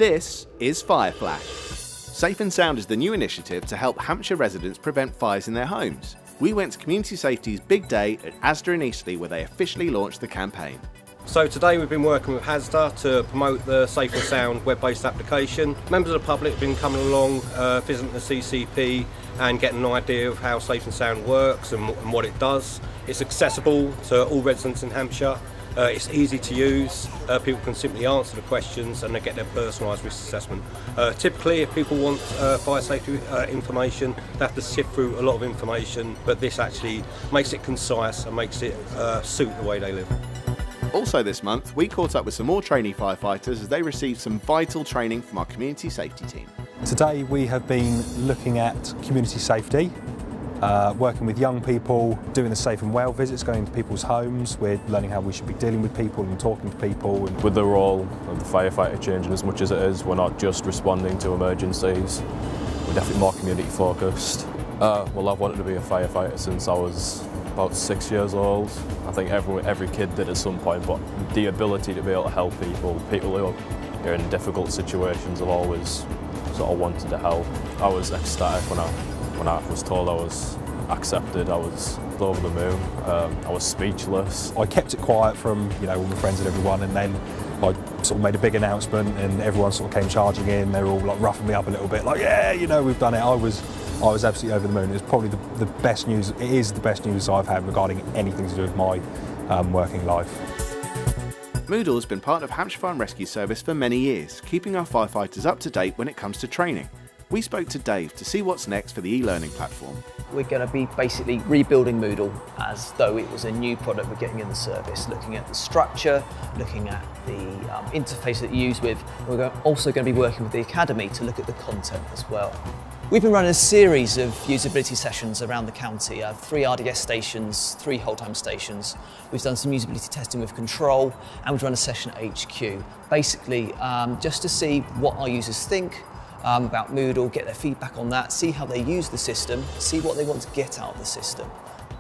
This is FireFlash. Safe and Sound is the new initiative to help Hampshire residents prevent fires in their homes. We went to Community Safety's big day at Asda in Eastleigh where they officially launched the campaign. So today we've been working with Asda to promote the Safe and Sound web-based application. Members of the public have been coming along, visiting the CCP and getting an idea of how Safe and Sound works and what it does. It's accessible to all residents in Hampshire. It's easy to use, people can simply answer the questions and they get their personalised risk assessment. Typically if people want fire safety information, they have to sift through a lot of information, but this actually makes it concise and makes it suit the way they live. Also this month, we caught up with some more trainee firefighters as they received some vital training from our community safety team. Today we have been looking at community safety, working with young people, doing the safe and well visits, going to people's homes. We're learning how we should be dealing with people and talking to people. With the role of the firefighter changing as much as it is, we're not just responding to emergencies, we're definitely more community focused. Well, I've wanted to be a firefighter since I was about 6 years old. I think every kid did at some point, but the ability to be able to help people who are in difficult situations, I've always sort of wanted to help. I was ecstatic when I was told I was accepted. I was over the moon. I was speechless. I kept it quiet from all my friends and everyone, and then I sort of made a big announcement and everyone sort of came charging in. They were all like roughing me up a little bit, like, yeah, we've done it. I was absolutely over the moon. It was probably the best news. It is the best news I've had regarding anything to do with my working life. Moodle has been part of Hampshire Fire and Rescue Service for many years, keeping our firefighters up to date when it comes to training. We spoke to Dave to see what's next for the e-learning platform. We're going to be basically rebuilding Moodle as though it was a new product we're getting in the service, looking at the structure, looking at the interface that you use with. We're also going to be working with the Academy to look at the content as well. We've been running a series of usability sessions around the county, 3 RDS stations, 3 hold-time stations. We've done some usability testing with Control, and we've run a session at HQ. Basically, just to see what our users think about Moodle, get their feedback on that, see how they use the system, see what they want to get out of the system.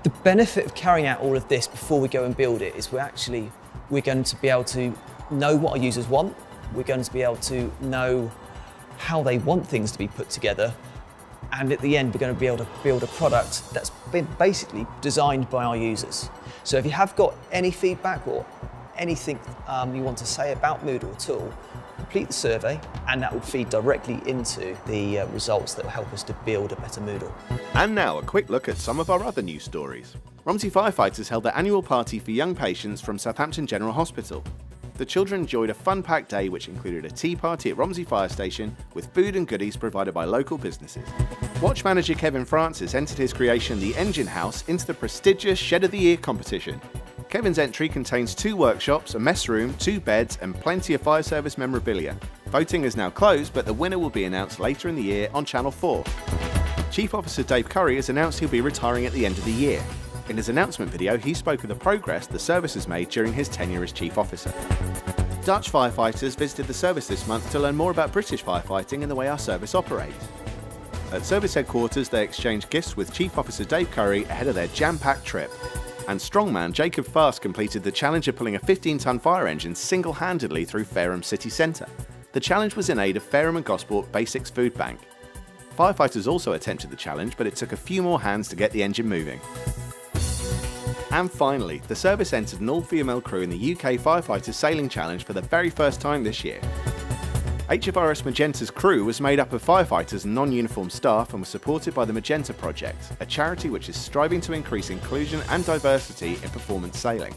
The benefit of carrying out all of this before we go and build it is we're going to be able to know what our users want. We're going to be able to know how they want things to be put together. And at the end, we're going to be able to build a product that's been basically designed by our users. So if you have got any feedback or anything you want to say about Moodle at all, complete the survey and that will feed directly into the results that will help us to build a better Moodle. And now a quick look at some of our other news stories. Romsey Firefighters held their annual party for young patients from Southampton General Hospital. The children enjoyed a fun-packed day which included a tea party at Romsey Fire Station with food and goodies provided by local businesses. Watch manager Kevin Francis entered his creation, The Engine House, into the prestigious Shed of the Year competition. Kevin's entry contains 2 workshops, a mess room, 2 beds and plenty of fire service memorabilia. Voting is now closed, but the winner will be announced later in the year on Channel 4. Chief Officer Dave Curry has announced he'll be retiring at the end of the year. In his announcement video, he spoke of the progress the service has made during his tenure as Chief Officer. Dutch firefighters visited the service this month to learn more about British firefighting and the way our service operates. At service headquarters, they exchanged gifts with Chief Officer Dave Curry ahead of their jam-packed trip. And strongman Jacob Fast completed the challenge of pulling a 15-ton fire engine single-handedly through Fareham city centre. The challenge was in aid of Fareham and Gosport Basics Food Bank. Firefighters also attempted the challenge, but it took a few more hands to get the engine moving. And finally, the service entered an all-female crew in the UK Firefighters Sailing Challenge for the very first time this year. HFRS Magenta's crew was made up of firefighters and non-uniformed staff and was supported by the Magenta Project, a charity which is striving to increase inclusion and diversity in performance sailing.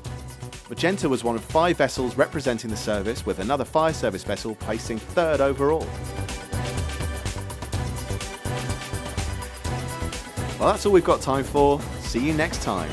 Magenta was one of 5 vessels representing the service, with another fire service vessel placing 3rd overall. Well, that's all we've got time for. See you next time.